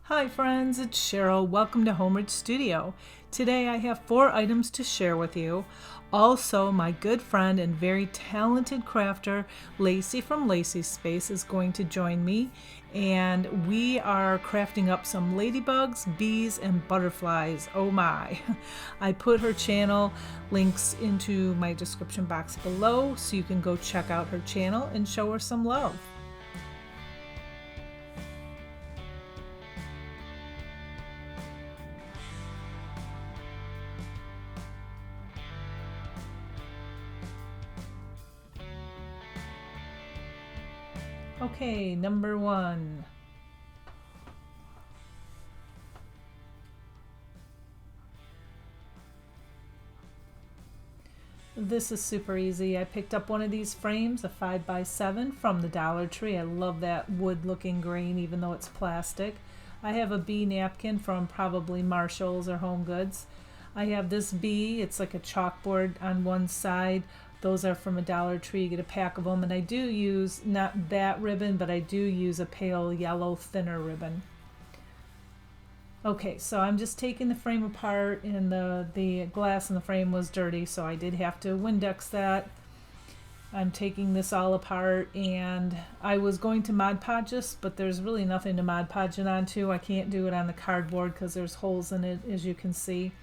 Hi friends, it's Cheryl. Welcome to Homeward Studio. Today I have 4 items to share with you. Also, my good friend and very talented crafter, Lacee from Lacee Space, is going to join me, and we are crafting up some ladybugs, bees, and butterflies. Oh my! I put her channel links into my description box below so you can go check out her channel and show her some love. Okay, number 1. This is super easy. I picked up one of these frames, a 5x7 from the Dollar Tree. I love that wood looking grain even though it's plastic. I have a bee napkin from probably Marshall's or Home Goods. I have this bee, it's like a chalkboard on one side. Those are from a Dollar Tree. You get a pack of them, and I do use not that ribbon, but I do use a pale yellow thinner ribbon. Okay, so I'm just taking the frame apart, and the glass in the frame was dirty, so I did have to Windex that. I'm taking this all apart, and I was going to Mod Podge this, but there's really nothing to Mod Podge it onto. I can't do it on the cardboard because there's holes in it, as you can see.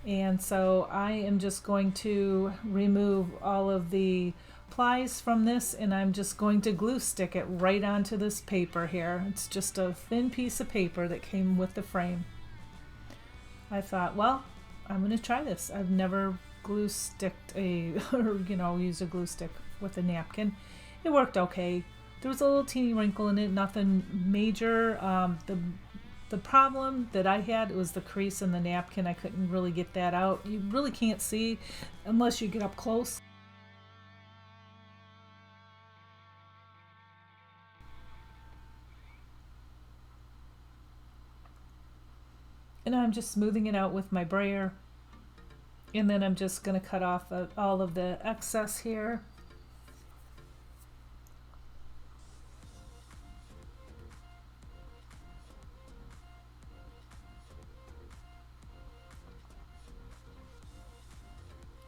And so I am just going to remove all of the plies from this, and I'm just going to glue stick it right onto this paper here. It's just a thin piece of paper that came with the frame. I thought, well, I'm going to try this. I've never glue sticked used a glue stick with a napkin. It worked okay. There was a little teeny wrinkle in it, nothing major. The problem that I had was the crease in the napkin. I couldn't really get that out. You really can't see unless you get up close. And I'm just smoothing it out with my brayer. And then I'm just going to cut off all of the excess here.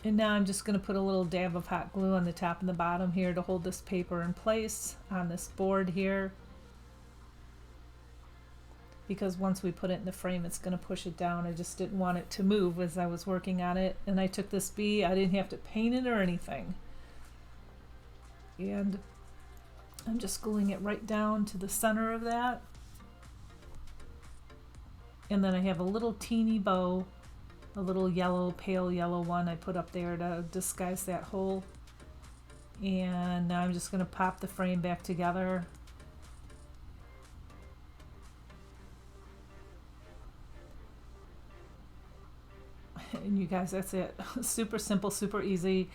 And now I'm just going to put a little dab of hot glue on the top and the bottom here to hold this paper in place on this board here. Because once we put it in the frame, it's going to push it down. I just didn't want it to move as I was working on it. And I took this bee, I didn't have to paint it or anything. And I'm just gluing it right down to the center of that. And then I have a little teeny bow, a little yellow, pale yellow one I put up there to disguise that hole. And now I'm just going to pop the frame back together. And you guys, that's it. Super simple, super easy.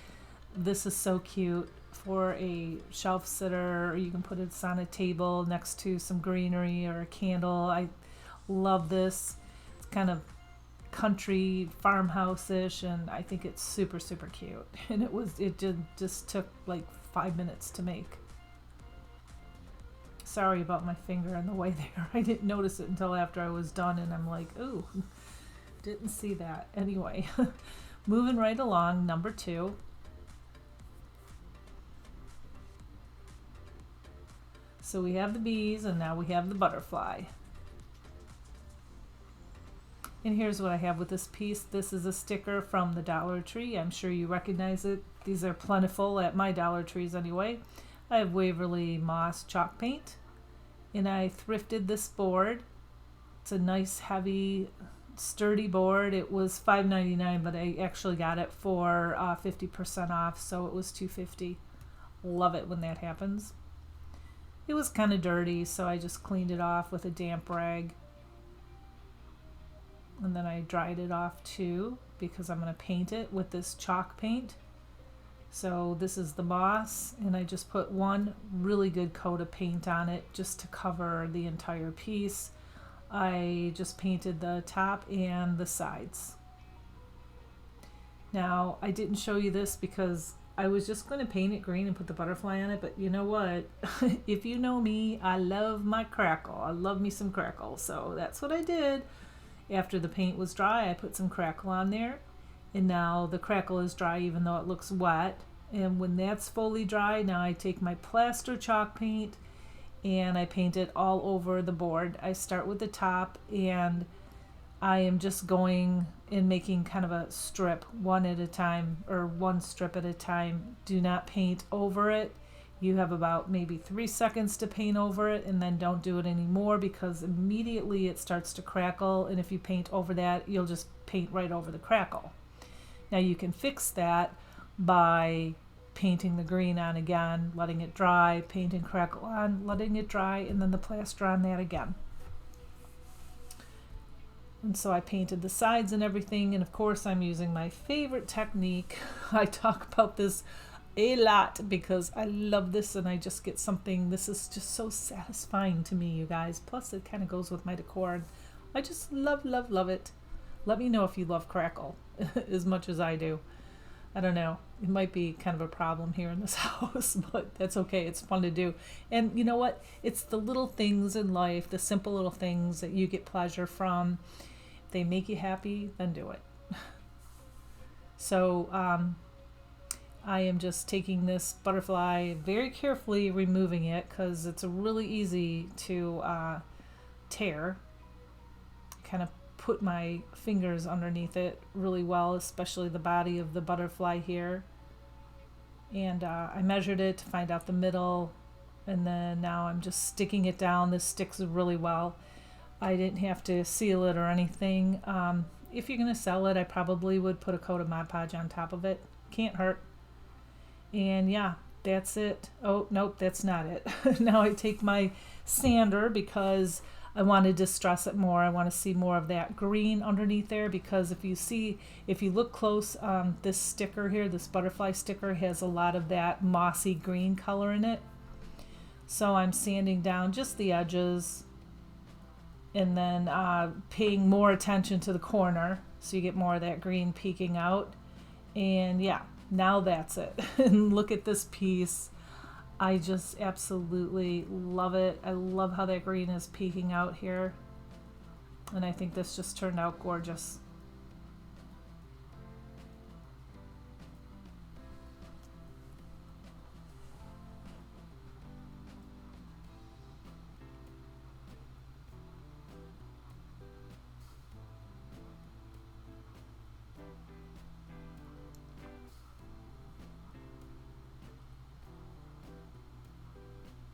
This is so cute for a shelf sitter, or you can put it on a table next to some greenery or a candle. I love this. It's kind of country farmhouse-ish, and I think it's super, super cute. And it just took like 5 minutes to make. Sorry about my finger in the way there. I didn't notice it until after I was done, and I'm like, ooh. Didn't see that. Anyway, moving right along, number 2. So we have the bees, and now we have the butterfly. And here's what I have with this piece. This is a sticker from the Dollar Tree. I'm sure you recognize it. These are plentiful at my Dollar Trees anyway. I have Waverly Moss chalk paint, and I thrifted this board. It's a nice, heavy, sturdy board. It was $5.99, but I actually got it for 50% off, so it was $2.50. Love it when that happens. It was kind of dirty, so I just cleaned it off with a damp rag, and then I dried it off too because I'm going to paint it with this chalk paint. So this is the moss, and I just put one really good coat of paint on it just to cover the entire piece. I just painted the top and the sides. Now, I didn't show you this because I was just going to paint it green and put the butterfly on it, but you know what? If you know me, I love my crackle. I love me some crackle. So that's what I did. After the paint was dry, I put some crackle on there. And now the crackle is dry even though it looks wet. And when that's fully dry, now I take my plaster chalk paint and I paint it all over the board. I start with the top and I am just going and making kind of a strip one at a time, or one strip at a time. Do not paint over it. You have about maybe 3 seconds to paint over it, and then don't do it anymore because immediately it starts to crackle, and if you paint over that, you'll just paint right over the crackle. Now you can fix that by painting the green on again, letting it dry, painting crackle on, letting it dry, and then the plaster on that again. And so I painted the sides and everything, and of course I'm using my favorite technique. I talk about this a lot because I love this and I just get something, this is just so satisfying to me, you guys. Plus it kind of goes with my decor, and I just love, love, love it. Let me know if you love crackle as much as I do. I don't know, it might be kind of a problem here in this house, but that's okay, it's fun to do. And you know what, it's the little things in life, the simple little things that you get pleasure from. If they make you happy, then do it. So I am just taking this butterfly, very carefully removing it because it's really easy to tear. Kind of put my fingers underneath it really well, especially the body of the butterfly here. And I measured it to find out the middle, and then now I'm just sticking it down. This sticks really well. I didn't have to seal it or anything. If you're going to sell it, I probably would put a coat of Mod Podge on top of it. Can't hurt. And yeah, that's it. Oh, nope, that's not it. Now I take my sander because I wanted to stress it more. I want to see more of that green underneath there, because if you look close, this sticker here, this butterfly sticker, has a lot of that mossy green color in it. So I'm sanding down just the edges, and then paying more attention to the corner so you get more of that green peeking out. And yeah, now that's it. And look at this piece. I just absolutely love it. I love how that green is peeking out here. And I think this just turned out gorgeous.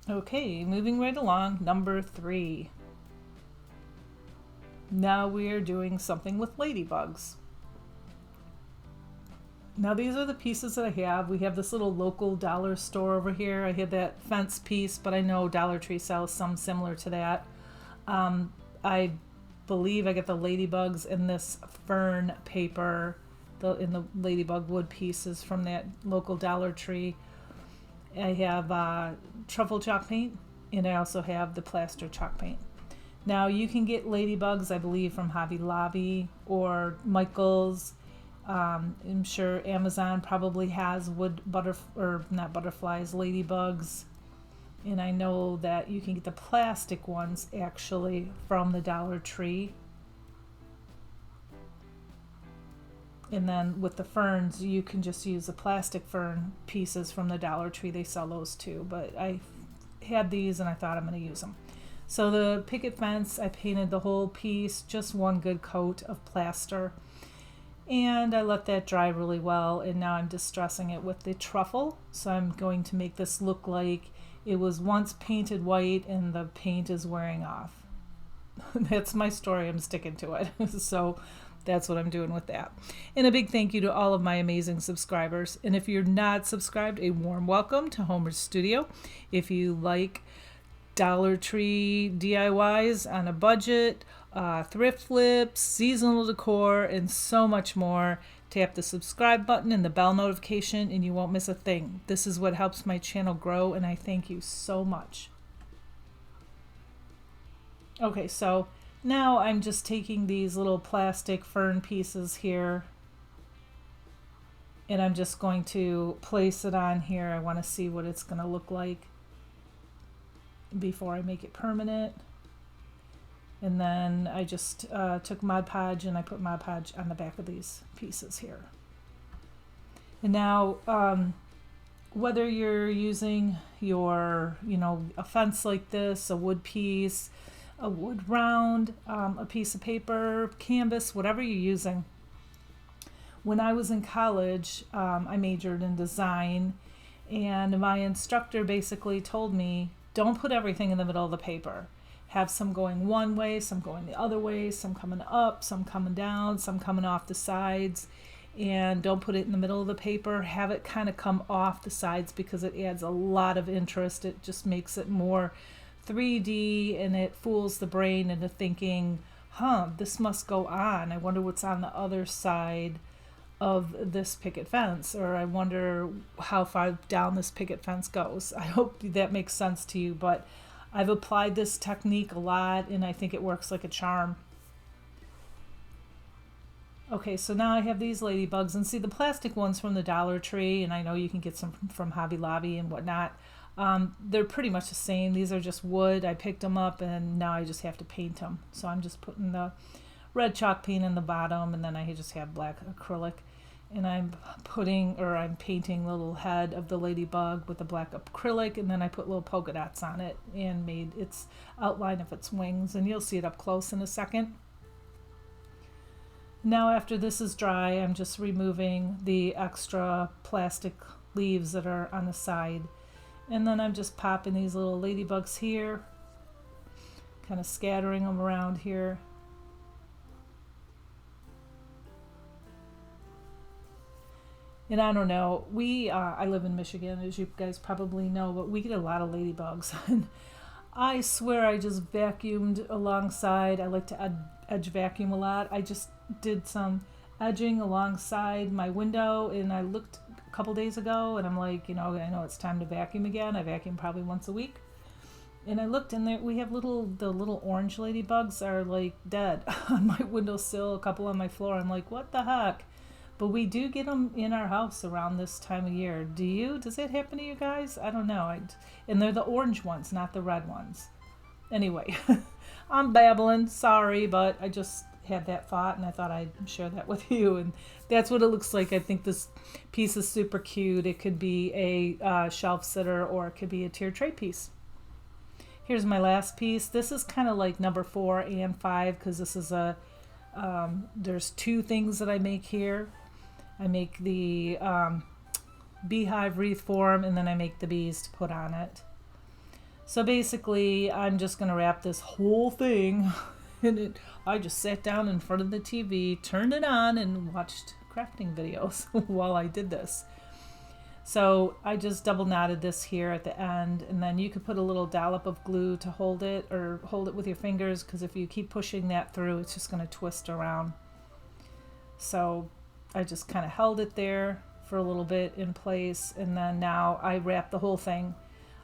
Okay, moving right along, number 3. Now we are doing something with ladybugs. Now these are the pieces that I have. We have this little local dollar store over here. I had that fence piece, but I know Dollar Tree sells some similar to that. I believe I get the ladybugs in this fern paper, in the ladybug wood pieces from that local Dollar Tree. I have truffle chalk paint, and I also have the plaster chalk paint. Now you can get ladybugs, I believe, from Hobby Lobby or Michael's. I'm sure Amazon probably has not butterflies, ladybugs. And I know that you can get the plastic ones actually from the Dollar Tree. And then with the ferns, you can just use the plastic fern pieces from the Dollar Tree. They sell those too, but I had these and I thought I'm going to use them. So the picket fence, I painted the whole piece, just one good coat of plaster. And I let that dry really well, and now I'm distressing it with the truffle. So I'm going to make this look like it was once painted white and the paint is wearing off. That's my story, I'm sticking to it. So that's what I'm doing with that. And a big thank you to all of my amazing subscribers. And if you're not subscribed, a warm welcome to Homer's Studio. If you like Dollar Tree DIYs on a budget, thrift flips, seasonal decor, and so much more, tap the subscribe button and the bell notification and you won't miss a thing. This is what helps my channel grow, and I thank you so much. Okay, so now I'm just taking these little plastic fern pieces here And I'm just going to place it on here. I want to see what it's going to look like before I make it permanent. And then I just took Mod Podge and I put Mod Podge on the back of these pieces here. And now, whether you're using your, a fence like this, a wood piece, a wood round, a piece of paper, canvas, whatever you're using. When I was in college, I majored in design, and my instructor basically told me, don't put everything in the middle of the paper. Have some going one way, some going the other way, some coming up, some coming down, some coming off the sides, and don't put it in the middle of the paper. Have it kind of come off the sides because it adds a lot of interest. It just makes it more 3D, and it fools the brain into thinking, this must go on. I wonder what's on the other side of this picket fence, or I wonder how far down this picket fence goes. I hope that makes sense to you, but I've applied this technique a lot and I think it works like a charm. Okay, so now I have these ladybugs, and see the plastic ones from the Dollar Tree, and I know you can get some from Hobby Lobby and whatnot. They're pretty much the same. These are just wood. I picked them up and now I just have to paint them. So I'm just putting the red chalk paint in the bottom, and then I just have black acrylic, and I'm painting the little head of the ladybug with the black acrylic, and then I put little polka dots on it and made its outline of its wings, and you'll see it up close in a second. Now after this is dry, I'm just removing the extra plastic leaves that are on the side, and then I'm just popping these little ladybugs here, kind of scattering them around here. And I don't know, I live in Michigan, as you guys probably know, but we get a lot of ladybugs. And I swear I just vacuumed alongside. I like to edge vacuum a lot. I just did some edging alongside my window, and I looked a couple days ago, and I'm like, I know it's time to vacuum again. I vacuum probably once a week. And I looked, and there we have the little orange ladybugs are like dead on my windowsill, a couple on my floor. I'm like, what the heck? But we do get them in our house around this time of year. Does that happen to you guys? I don't know. And they're the orange ones, not the red ones. Anyway, I'm babbling, sorry, but I just had that thought and I thought I'd share that with you. And that's what it looks like. I think this piece is super cute. It could be a shelf sitter, or it could be a tier tray piece. Here's my last piece. This is kind of like number 4 and 5, because this is there's 2 things that I make here. I make the beehive wreath form, and then I make the bees to put on it. So basically, I'm just going to wrap this whole thing in it. I just sat down in front of the TV, turned it on, and watched crafting videos while I did this. So I just double knotted this here at the end, and then you could put a little dollop of glue to hold it, or hold it with your fingers, because if you keep pushing that through, it's just going to twist around. So I just kind of held it there for a little bit in place, and then now I wrap the whole thing.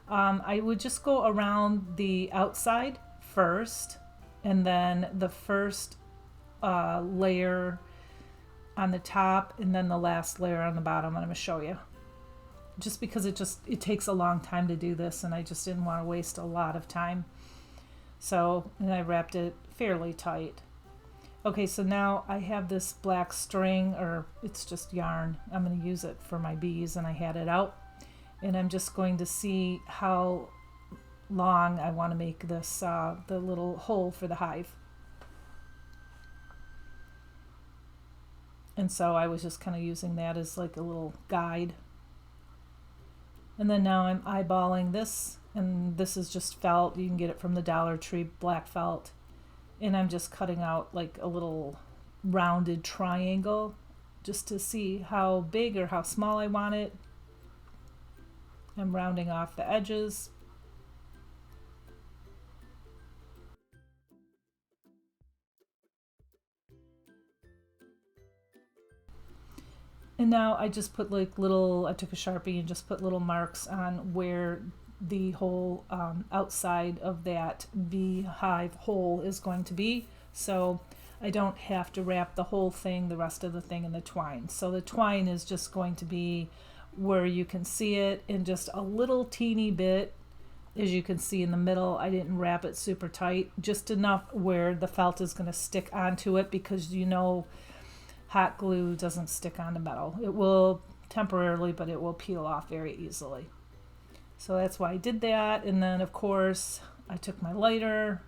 I would just go around the outside first, and then the first layer on the top, and then the last layer on the bottom. I'm going to show you. Just because it takes a long time to do this, and I just didn't want to waste a lot of time. So, and I wrapped it fairly tight. Okay, so now I have this black string, or it's just yarn. I'm going to use it for my bees, and I had it out. And I'm just going to see how long I want to make this, the little hole for the hive. And so I was just kind of using that as like a little guide. And then now I'm eyeballing this, and this is just felt. You can get it from the Dollar Tree, black felt. And I'm just cutting out like a little rounded triangle just to see how big or how small I want it. I'm rounding off the edges. And now I just put like I took a Sharpie and just put little marks on where the whole outside of that beehive hole is going to be. So I don't have to wrap the whole thing, the rest of the thing, in the twine. So the twine is just going to be where you can see it, in just a little teeny bit. As you can see in the middle, I didn't wrap it super tight, just enough where the felt is going to stick onto it, because you know hot glue doesn't stick onto metal. It will temporarily, but it will peel off very easily. So that's why I did that. And then of course I took my lighter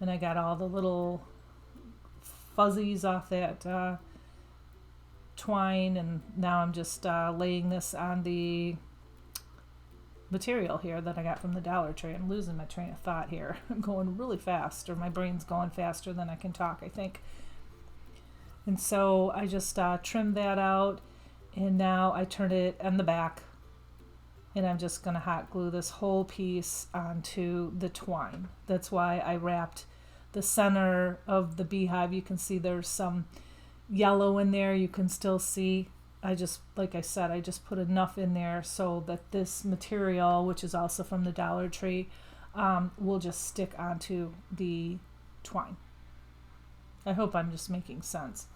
and I got all the little fuzzies off that twine, and now I'm just laying this on the material here that I got from the Dollar Tree. I'm losing my train of thought here. I'm going really fast, or my brain's going faster than I can talk, I think. And so I just trimmed that out, and now I turned it on the back, and I'm just going to hot glue this whole piece onto the twine. That's why I wrapped the center of the beehive. You can see there's some yellow in there. You can still see, I just, like I said, I just put enough in there so that this material, which is also from the Dollar Tree, will just stick onto the twine. I hope I'm just making sense.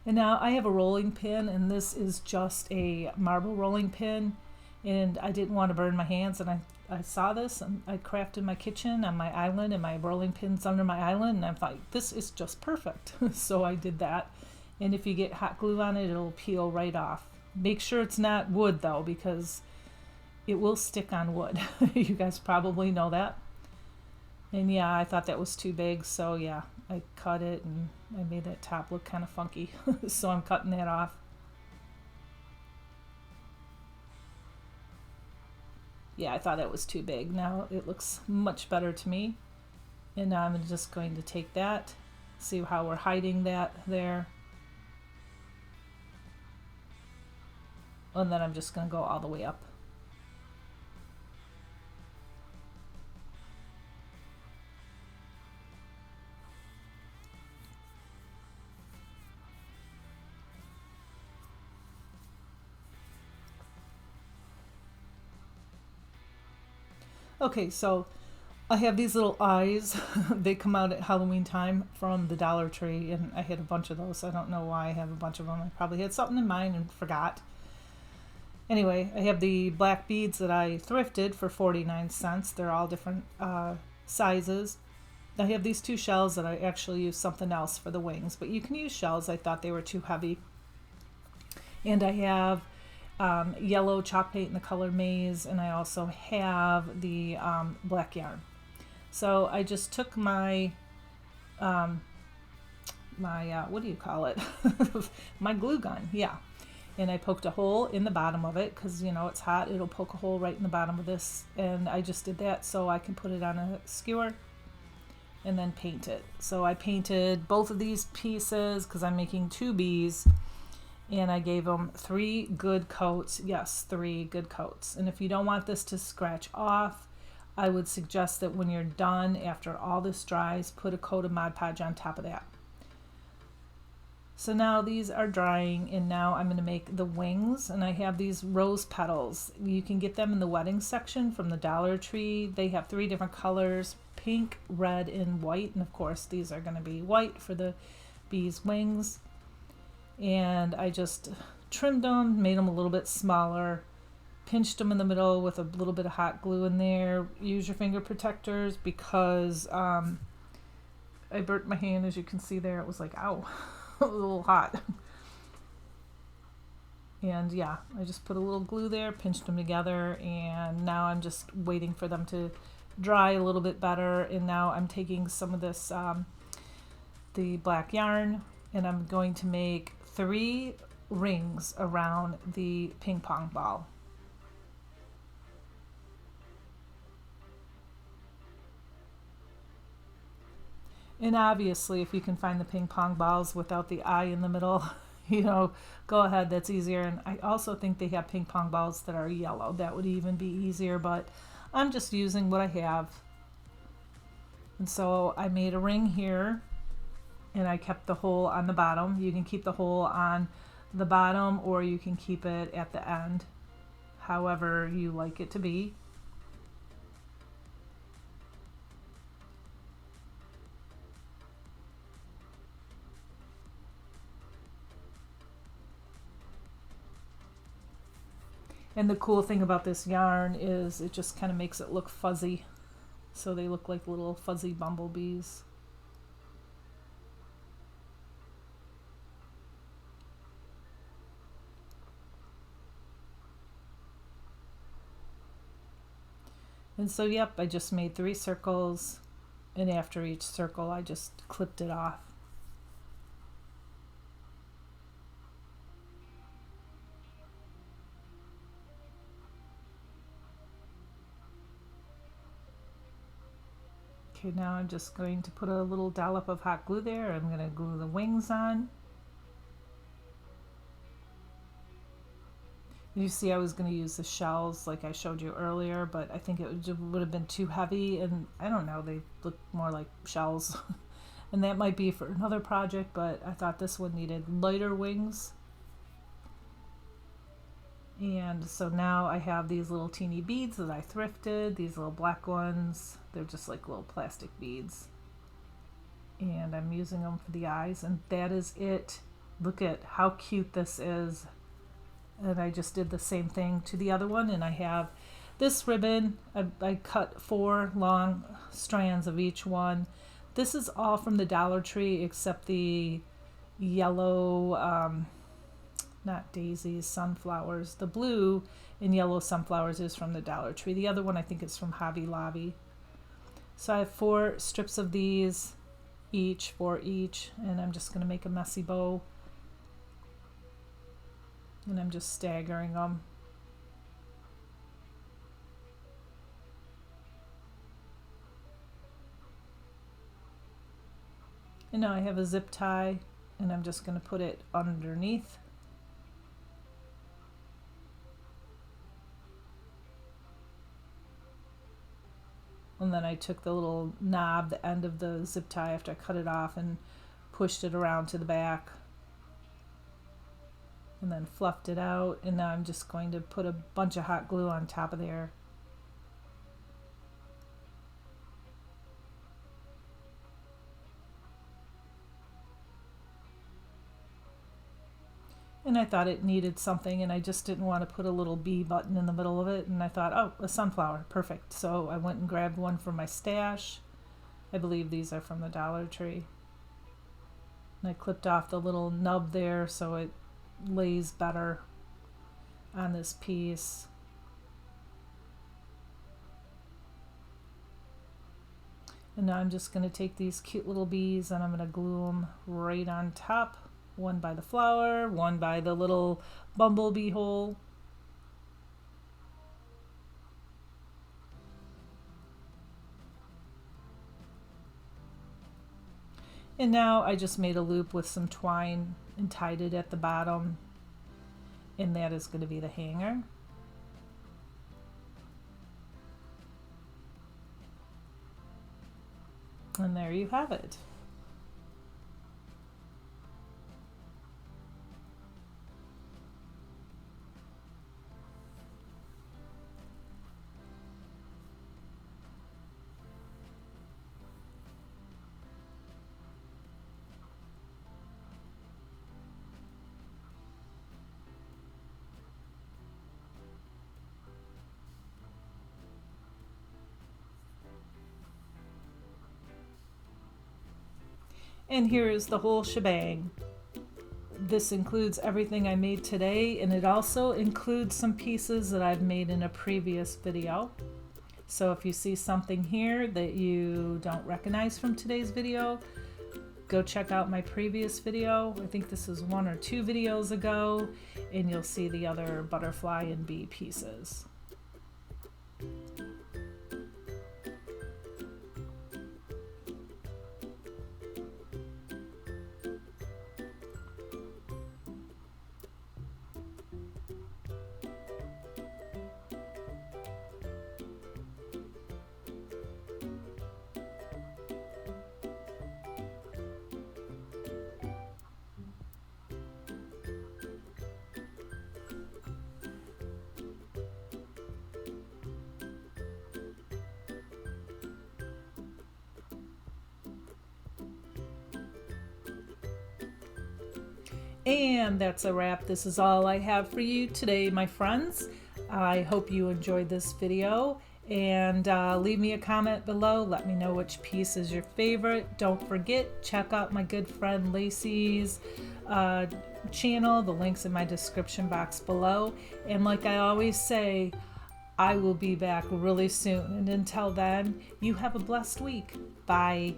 And now I have a rolling pin, and this is just a marble rolling pin, and I didn't want to burn my hands, and I saw this, and I crafted my kitchen on my island, and my rolling pin's under my island, and I thought, this is just perfect. So I did that. And if you get hot glue on it, it'll peel right off. Make sure it's not wood though, because it will stick on wood. You guys probably know that. And yeah, I thought that was too big, so yeah, I cut it, and I made that top look kind of funky. So I'm cutting that off. Yeah, I thought that was too big. Now it looks much better to me. And now I'm just going to take that, see how we're hiding that there. And then I'm just going to go all the way up. Okay, so I have these little eyes. They come out at Halloween time from the Dollar Tree, and I had a bunch of those. I don't know why I have a bunch of them. I probably had something in mind and forgot. Anyway, I have the black beads that I thrifted for 49 cents. They're all different sizes. I have these two shells that I actually use something else for the wings, but you can use shells. I thought they were too heavy. And I have yellow chalk paint in the color maize, and I also have the black yarn. So I just took my what do you call it? My glue gun, yeah. And I poked a hole in the bottom of it, because you know it's hot, it'll poke a hole right in the bottom of this, and I just did that so I can put it on a skewer and then paint it. So I painted both of these pieces because I'm making two bees, and I gave them 3 good coats. Yes, 3 good coats. And if you don't want this to scratch off, I would suggest that when you're done, after all this dries, put a coat of Mod Podge on top of that. So now these are drying, and now I'm going to make the wings, and I have these rose petals. You can get them in the wedding section from the Dollar Tree. They have 3 different colors, pink, red, and white, and of course these are going to be white for the bees' wings. And I just trimmed them, made them a little bit smaller, pinched them in the middle with a little bit of hot glue in there. Use your finger protectors, because I burnt my hand, as you can see there. It was like, ow. It was a little hot. And yeah, I just put a little glue there, pinched them together, and now I'm just waiting for them to dry a little bit better. And now I'm taking some of this the black yarn, and I'm going to make 3 rings around the ping pong ball. And obviously, if you can find the ping pong balls without the eye in the middle, you know, go ahead, that's easier. And I also think they have ping pong balls that are yellow. That would even be easier, but I'm just using what I have. And so I made a ring here, and I kept the hole on the bottom. You can keep the hole on the bottom, or you can keep it at the end, however you like it to be. And the cool thing about this yarn is it just kind of makes it look fuzzy. So they look like little fuzzy bumblebees. And so, yep, I just made 3 circles, and after each circle I just clipped it off. Okay, now I'm just going to put a little dollop of hot glue there. I'm going to glue the wings on. You see, I was going to use the shells like I showed you earlier, but I think it would have been too heavy, and I don't know, they look more like shells. And that might be for another project, but I thought this one needed lighter wings. And so now I have these little teeny beads that I thrifted, these little black ones. They're just like little plastic beads. And I'm using them for the eyes, and that is it. Look at how cute this is. And I just did the same thing to the other one, and I have this ribbon. I cut 4 long strands of each one. This is all from the Dollar Tree except the yellow, not daisies, sunflowers. The blue and yellow sunflowers is from the Dollar Tree. The other one I think is from Hobby Lobby. So I have 4 strips of these each, 4 each, and I'm just going to make a messy bow. And I'm just staggering them. And now I have a zip tie, and I'm just going to put it underneath. And then I took the little knob, the end of the zip tie after I cut it off, and pushed it around to the back. And then fluffed it out, and now I'm just going to put a bunch of hot glue on top of there. And I thought it needed something, and I just didn't want to put a little B button in the middle of it, and I thought, oh, a sunflower, perfect. So I went and grabbed one from my stash. I believe these are from the Dollar Tree. And I clipped off the little nub there so it lays better on this piece. And now I'm just going to take these cute little bees and I'm going to glue them right on top. One by the flower, one by the little bumblebee hole. And now I just made a loop with some twine and tied it at the bottom, and that is going to be the hanger. And there you have it. And here is the whole shebang. This includes everything I made today, and it also includes some pieces that I've made in a previous video. So if you see something here that you don't recognize from today's video, go check out my previous video. I think this is 1 or 2 videos ago, and you'll see the other butterfly and bee pieces. And that's a wrap. This is all I have for you today, my friends. I hope you enjoyed this video, and leave me a comment below. Let me know which piece is your favorite. Don't forget, check out my good friend Lacee's channel. The link's in my description box below. And like I always say, I will be back really soon. And until then, you have a blessed week. Bye.